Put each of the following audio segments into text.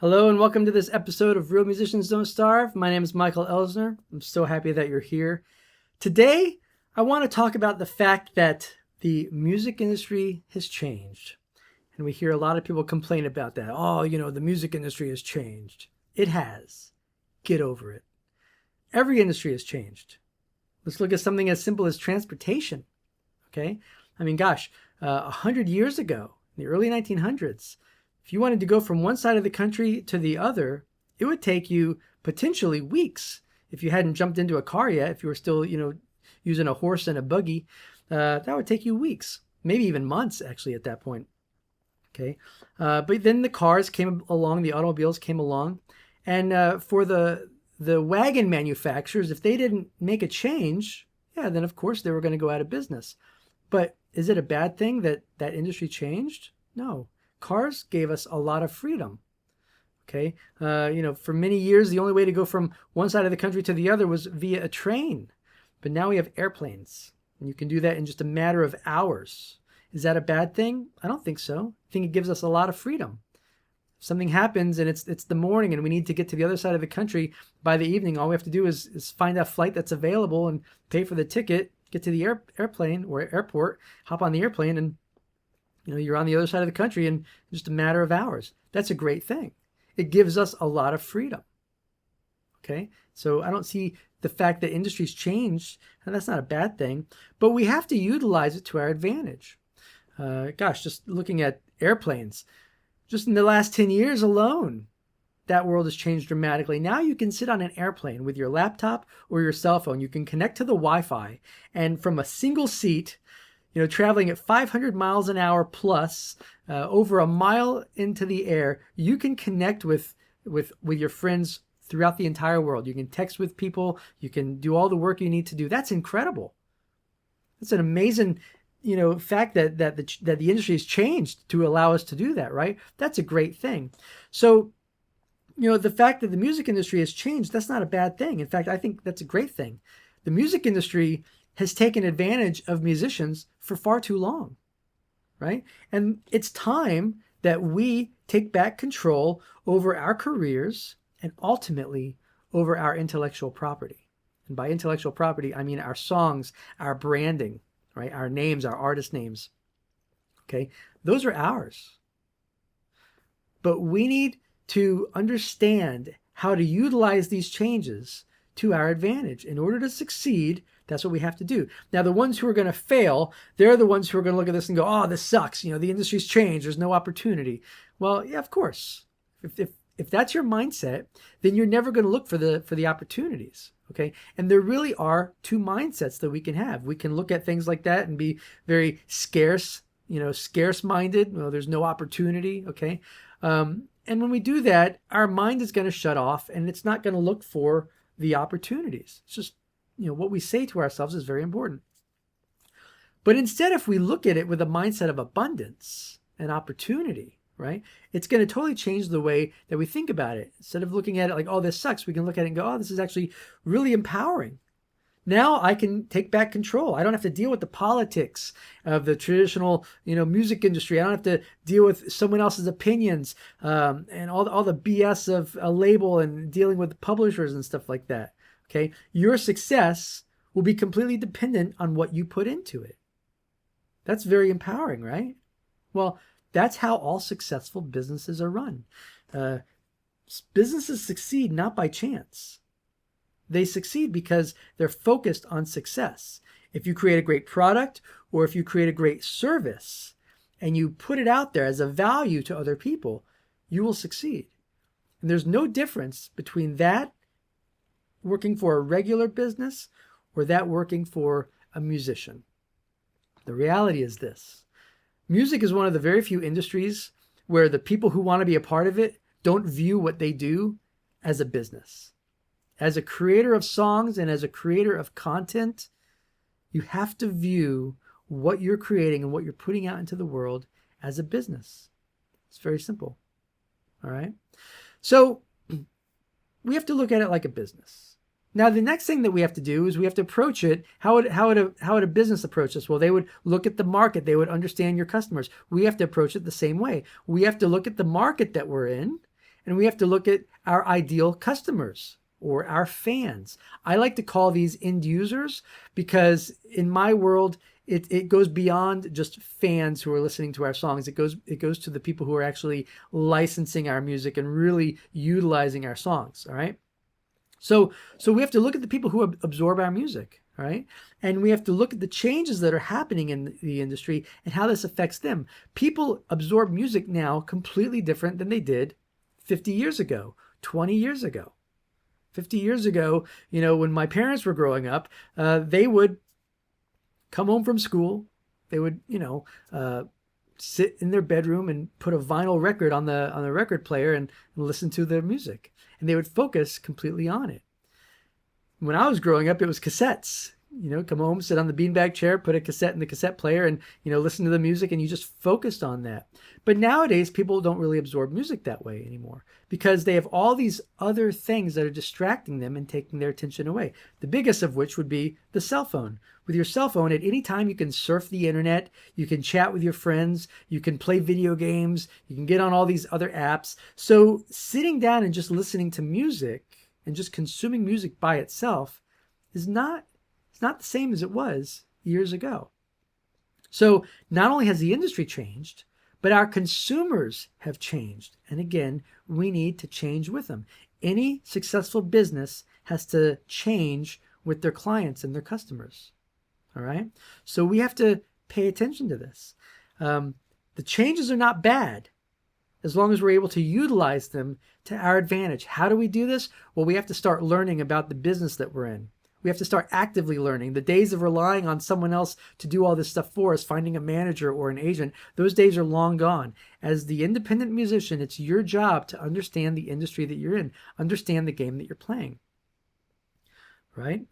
Hello and welcome to this episode of Real Musicians Don't Starve. My name is Michael Elsner. I'm so happy that you're here. Today, I want to talk about the fact that the music industry has changed. And we hear a lot of people complain about that. Oh, the music industry has changed. It has. Get over it. Every industry has changed. Let's look at something as simple as transportation. Okay? I mean, gosh, 100 years ago, in the early 1900s, if you wanted to go from one side of the country to the other, it would take you potentially weeks if you hadn't jumped into a car yet, if you were still, using a horse and a buggy. That would take you weeks, maybe even months, actually, at that point. Okay, but then the cars came along, the automobiles came along, and for the wagon manufacturers, if they didn't make a change, yeah, then of course they were going to go out of business. But is it a bad thing that that industry changed? No. Cars gave us a lot of freedom. Okay, for many years, the only way to go from one side of the country to the other was via a train. But now we have airplanes, and you can do that in just a matter of hours. Is that a bad thing? I don't think so. I think it gives us a lot of freedom. If something happens and it's the morning and we need to get to the other side of the country by the evening, all we have to do is find a flight that's available and pay for the ticket, get to the airplane or airport, hop on the airplane, and you're on the other side of the country in just a matter of hours. That's a great thing. It gives us a lot of freedom. Okay, so I don't see the fact that industry's changed, and that's not a bad thing, but we have to utilize it to our advantage. Just looking at airplanes, just in the last 10 years alone, that world has changed dramatically. Now you can sit on an airplane with your laptop or your cell phone. You can connect to the Wi-Fi, and from a single seat, traveling at 500 miles an hour plus, over a mile into the air, you can connect with your friends throughout the entire world. You can text with people. You can do all the work you need to do. That's incredible. That's an amazing, fact that the industry has changed to allow us to do that, right? That's a great thing. So, the fact that the music industry has changed, that's not a bad thing. In fact, I think that's a great thing. The music industry has taken advantage of musicians for far too long, right? And it's time that we take back control over our careers and ultimately over our intellectual property. And by intellectual property, I mean our songs, our branding, right? Our names, our artist names, okay? Those are ours. But we need to understand how to utilize these changes to our advantage. In order to succeed, that's what we have to do. Now, the ones who are going to fail, they're the ones who are going to look at this and go, oh, this sucks. The industry's changed. There's no opportunity. Well, yeah, of course. If that's your mindset, then you're never going to look for the opportunities. Okay. And there really are two mindsets that we can have. We can look at things like that and be very scarce minded. Well, there's no opportunity. Okay. And when we do that, our mind is going to shut off and it's not going to look for the opportunities. It's just, what we say to ourselves is very important. But instead, if we look at it with a mindset of abundance and opportunity, right, it's going to totally change the way that we think about it. Instead of looking at it like, oh, this sucks, we can look at it and go, oh, this is actually really empowering. Now I can take back control. I don't have to deal with the politics of the traditional, music industry. I don't have to deal with someone else's opinions and all the BS of a label and dealing with publishers and stuff like that. Okay, your success will be completely dependent on what you put into it. That's very empowering, right? Well, that's how all successful businesses are run. Businesses succeed not by chance. They succeed because they're focused on success. If you create a great product or if you create a great service and you put it out there as a value to other people, you will succeed. And there's no difference between that working for a regular business or that working for a musician. The reality is this. Music is one of the very few industries where the people who want to be a part of it don't view what they do as a business. As a creator of songs and as a creator of content, you have to view what you're creating and what you're putting out into the world as a business. It's very simple. All right. So we have to look at it like a business. Now, the next thing that we have to do is we have to approach it. How would a business approach this? Well, they would look at the market. They would understand your customers. We have to approach it the same way. We have to look at the market that we're in, And we have to look at our ideal customers or our fans. I like to call these end users because in my world, it goes beyond just fans who are listening to our songs. It goes to the people who are actually licensing our music and really utilizing our songs. All right. So we have to look at the people who absorb our music. All right. And we have to look at the changes that are happening in the industry and how this affects them. People absorb music now completely different than they did 50 years ago, 20 years ago. 50 years ago, when my parents were growing up, they would come home from school. They would, sit in their bedroom and put a vinyl record on the record player and listen to their music. And they would focus completely on it. When I was growing up, it was cassettes. Come home, sit on the beanbag chair, put a cassette in the cassette player and, listen to the music, and you just focused on that. But nowadays, people don't really absorb music that way anymore because they have all these other things that are distracting them and taking their attention away. The biggest of which would be the cell phone. With your cell phone, at any time, you can surf the internet, you can chat with your friends, you can play video games, you can get on all these other apps. So sitting down and just listening to music and just consuming music by itself is not the same as it was years ago. So not only has the industry changed, but our consumers have changed. And again, we need to change with them. Any successful business has to change with their clients and their customers. All right. So we have to pay attention to this. The changes are not bad as long as we're able to utilize them to our advantage. How do we do this? Well, we have to start learning about the business that we're in. We have to start actively learning. The days of relying on someone else to do all this stuff for us, finding a manager or an agent, those days are long gone. As the independent musician, it's your job to understand the industry that you're in, understand the game that you're playing. Right?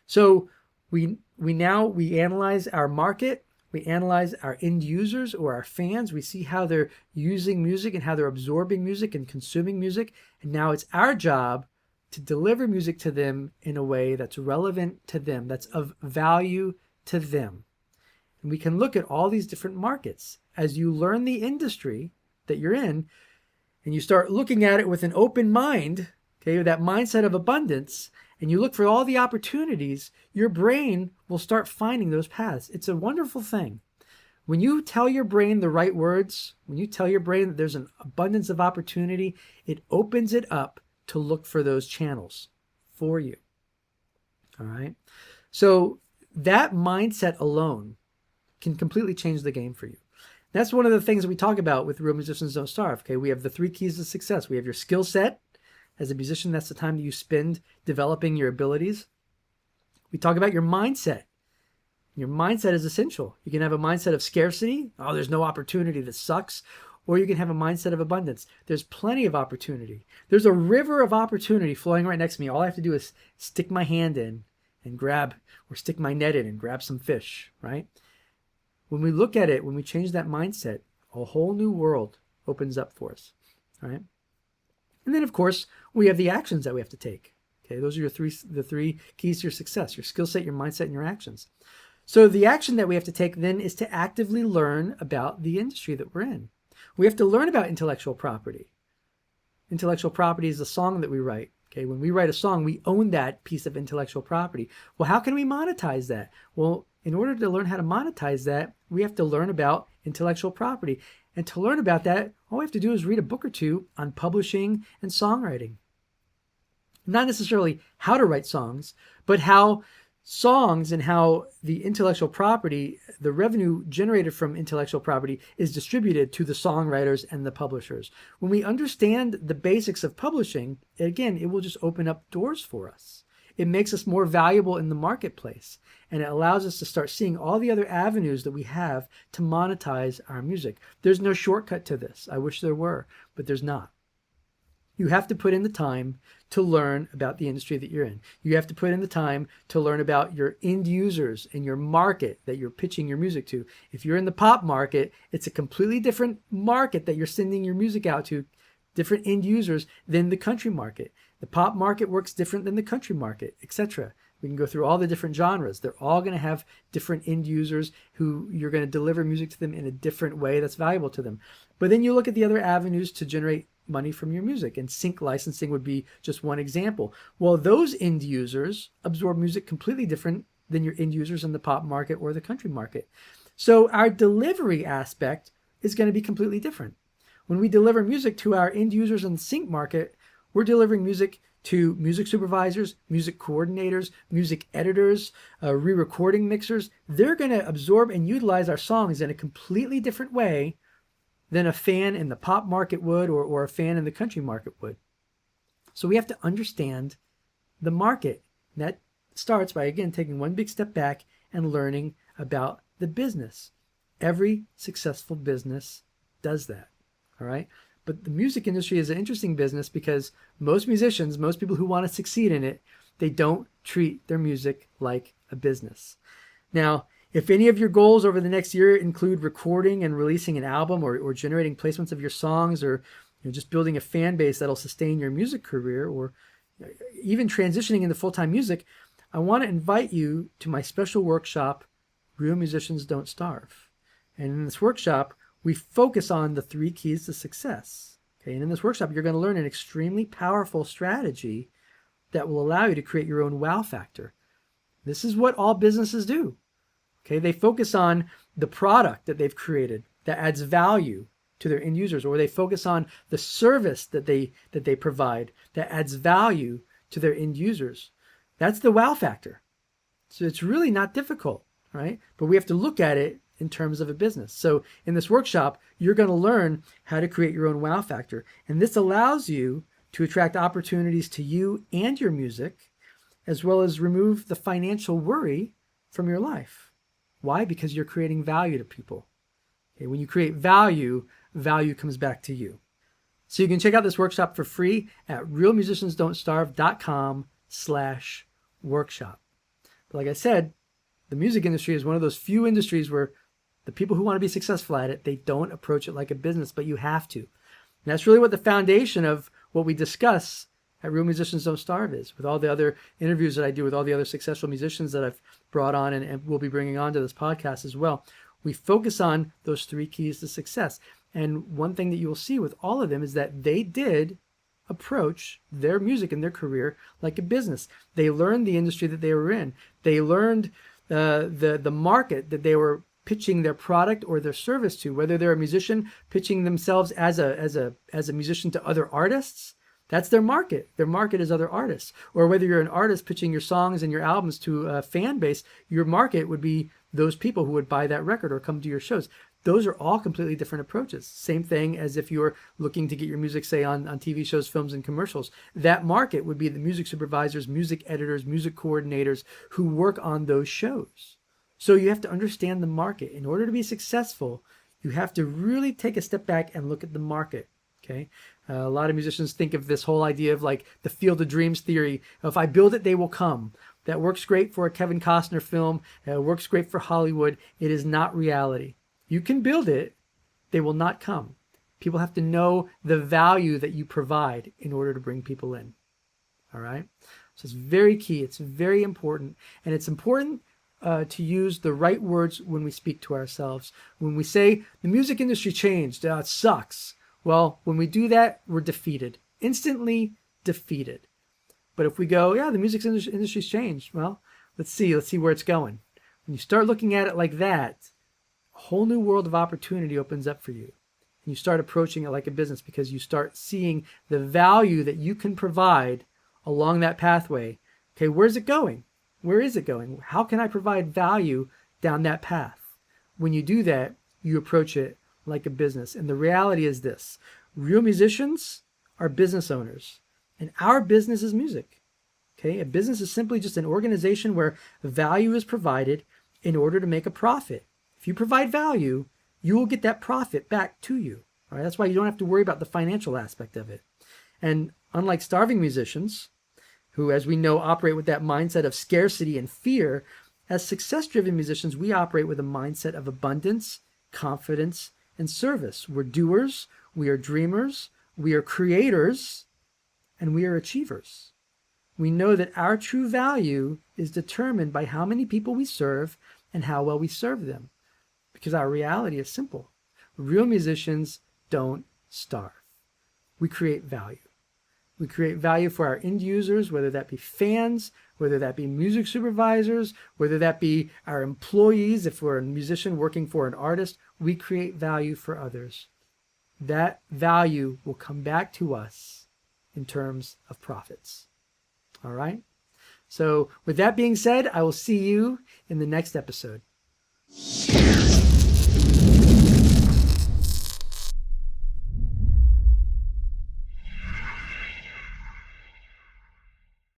So we analyze our market, we analyze our end users or our fans, we see how they're using music and how they're absorbing music and consuming music, and now it's our job to deliver music to them in a way that's relevant to them, that's of value to them. And we can look at all these different markets. As you learn the industry that you're in, and you start looking at it with an open mind, okay, that mindset of abundance, and you look for all the opportunities, your brain will start finding those paths. It's a wonderful thing. When you tell your brain the right words, when you tell your brain that there's an abundance of opportunity, it opens it up to look for those channels for you. All right. So that mindset alone can completely change the game for you. That's one of the things that we talk about with Real Musicians Don't Starve. Okay. We have the 3 keys to success. We have your skill set. As a musician, that's the time that you spend developing your abilities. We talk about your mindset. Your mindset is essential. You can have a mindset of scarcity. Oh, there's no opportunity. This sucks. Or you can have a mindset of abundance. There's plenty of opportunity. There's a river of opportunity flowing right next to me. All I have to do is stick my hand in and grab, or stick my net in and grab some fish, right? When we look at it, when we change that mindset, a whole new world opens up for us, right? And then, of course, we have the actions that we have to take. Okay, those are the three keys to your success: your skill set, your mindset, and your actions. So the action that we have to take then is to actively learn about the industry that we're in. We have to learn about intellectual property. Intellectual property is the song that we write. Okay, when we write a song, we own that piece of intellectual property. Well, how can we monetize that? Well, in order to learn how to monetize that, we have to learn about intellectual property. And to learn about that, all we have to do is read a book or two on publishing and songwriting. Not necessarily how to write songs, but how songs and how the intellectual property, the revenue generated from intellectual property, is distributed to the songwriters and the publishers. When we understand the basics of publishing, again, it will just open up doors for us. It makes us more valuable in the marketplace, and it allows us to start seeing all the other avenues that we have to monetize our music. There's no shortcut to this. I wish there were, but there's not. You have to put in the time to learn about the industry that you're in. You have to put in the time to learn about your end users and your market that you're pitching your music to. If you're in the pop market, it's a completely different market that you're sending your music out to, different end users than the country market. The pop market works different than the country market, etc. We can go through all the different genres. They're all going to have different end users who you're going to deliver music to them in a different way that's valuable to them. But then you look at the other avenues to generate money from your music. And sync licensing would be just one example. Well, those end users absorb music completely different than your end users in the pop market or the country market. So our delivery aspect is going to be completely different. When we deliver music to our end users in the sync market, we're delivering music to music supervisors, music coordinators, music editors, re-recording mixers. They're going to absorb and utilize our songs in a completely different way than a fan in the pop market would, or a fan in the country market would. So we have to understand the market. And that starts by, again, taking one big step back and learning about the business. Every successful business does that. All right. But the music industry is an interesting business because most musicians, most people who want to succeed in it, they don't treat their music like a business. Now, if any of your goals over the next year include recording and releasing an album, or generating placements of your songs, or just building a fan base that'll sustain your music career, or even transitioning into full-time music, I want to invite you to my special workshop, Real Musicians Don't Starve. And in this workshop, we focus on the 3 keys to success. Okay, and in this workshop, you're going to learn an extremely powerful strategy that will allow you to create your own wow factor. This is what all businesses do. Okay, they focus on the product that they've created that adds value to their end users, or they focus on the service that they provide that adds value to their end users. That's the wow factor. So it's really not difficult, right? But we have to look at it in terms of a business. So in this workshop, you're going to learn how to create your own wow factor. And this allows you to attract opportunities to you and your music, as well as remove the financial worry from your life. Why? Because you're creating value to people. Okay, when you create value, value comes back to you. So you can check out this workshop for free at realmusiciansdon'tstarve.com/workshop. But like I said, the music industry is one of those few industries where the people who want to be successful at it, they don't approach it like a business, but you have to. And that's really what the foundation of what we discuss at Real Musicians Don't Starve is, with all the other interviews that I do with all the other successful musicians that I've brought on and will be bringing on to this podcast as well. We focus on those 3 keys to success. And one thing that you will see with all of them is that they did approach their music and their career like a business. They learned the industry that they were in. They learned the market that they were pitching their product or their service to, whether they're a musician pitching themselves as a musician to other artists. That's their market. Their market is other artists. Or whether you're an artist pitching your songs and your albums to a fan base, your market would be those people who would buy that record or come to your shows. Those are all completely different approaches. Same thing as if you're looking to get your music, say, on TV shows, films, and commercials. That market would be the music supervisors, music editors, music coordinators who work on those shows. So you have to understand the market. In order to be successful, you have to really take a step back and look at the market. Okay, a lot of musicians think of this whole idea of like the field of dreams theory. If I build it, they will come. That works great for a Kevin Costner film. It works great for Hollywood. It is not reality. You can build it. They will not come. People have to know the value that you provide in order to bring people in. All right. So it's very key. It's very important. And it's important to use the right words when we speak to ourselves. When we say the music industry changed, it sucks. Well, when we do that, we're defeated. Instantly defeated. But if we go, yeah, the music industry's changed. Well, let's see where it's going. When you start looking at it like that, a whole new world of opportunity opens up for you. And you start approaching it like a business because you start seeing the value that you can provide along that pathway. Okay, where's it going? Where is it going? How can I provide value down that path? When you do that, you approach it like a business. And the reality is this: real musicians are business owners, and our business is music. Okay, a business is simply just an organization where value is provided in order to make a profit. If you provide value, you will get that profit back to you. All right, that's why you don't have to worry about the financial aspect of it. And unlike starving musicians, who, as we know, operate with that mindset of scarcity and fear, as success-driven musicians, we operate with a mindset of abundance, confidence, and service. We're doers, we are dreamers, we are creators, and we are achievers. We know that our true value is determined by how many people we serve and how well we serve them. Because our reality is simple. Real musicians don't starve. we create value. We create value for our end users, whether that be fans, whether that be music supervisors, whether that be our employees, if we're a musician working for an artist, we create value for others. That value will come back to us in terms of profits. All right? So with that being said, I will see you in the next episode.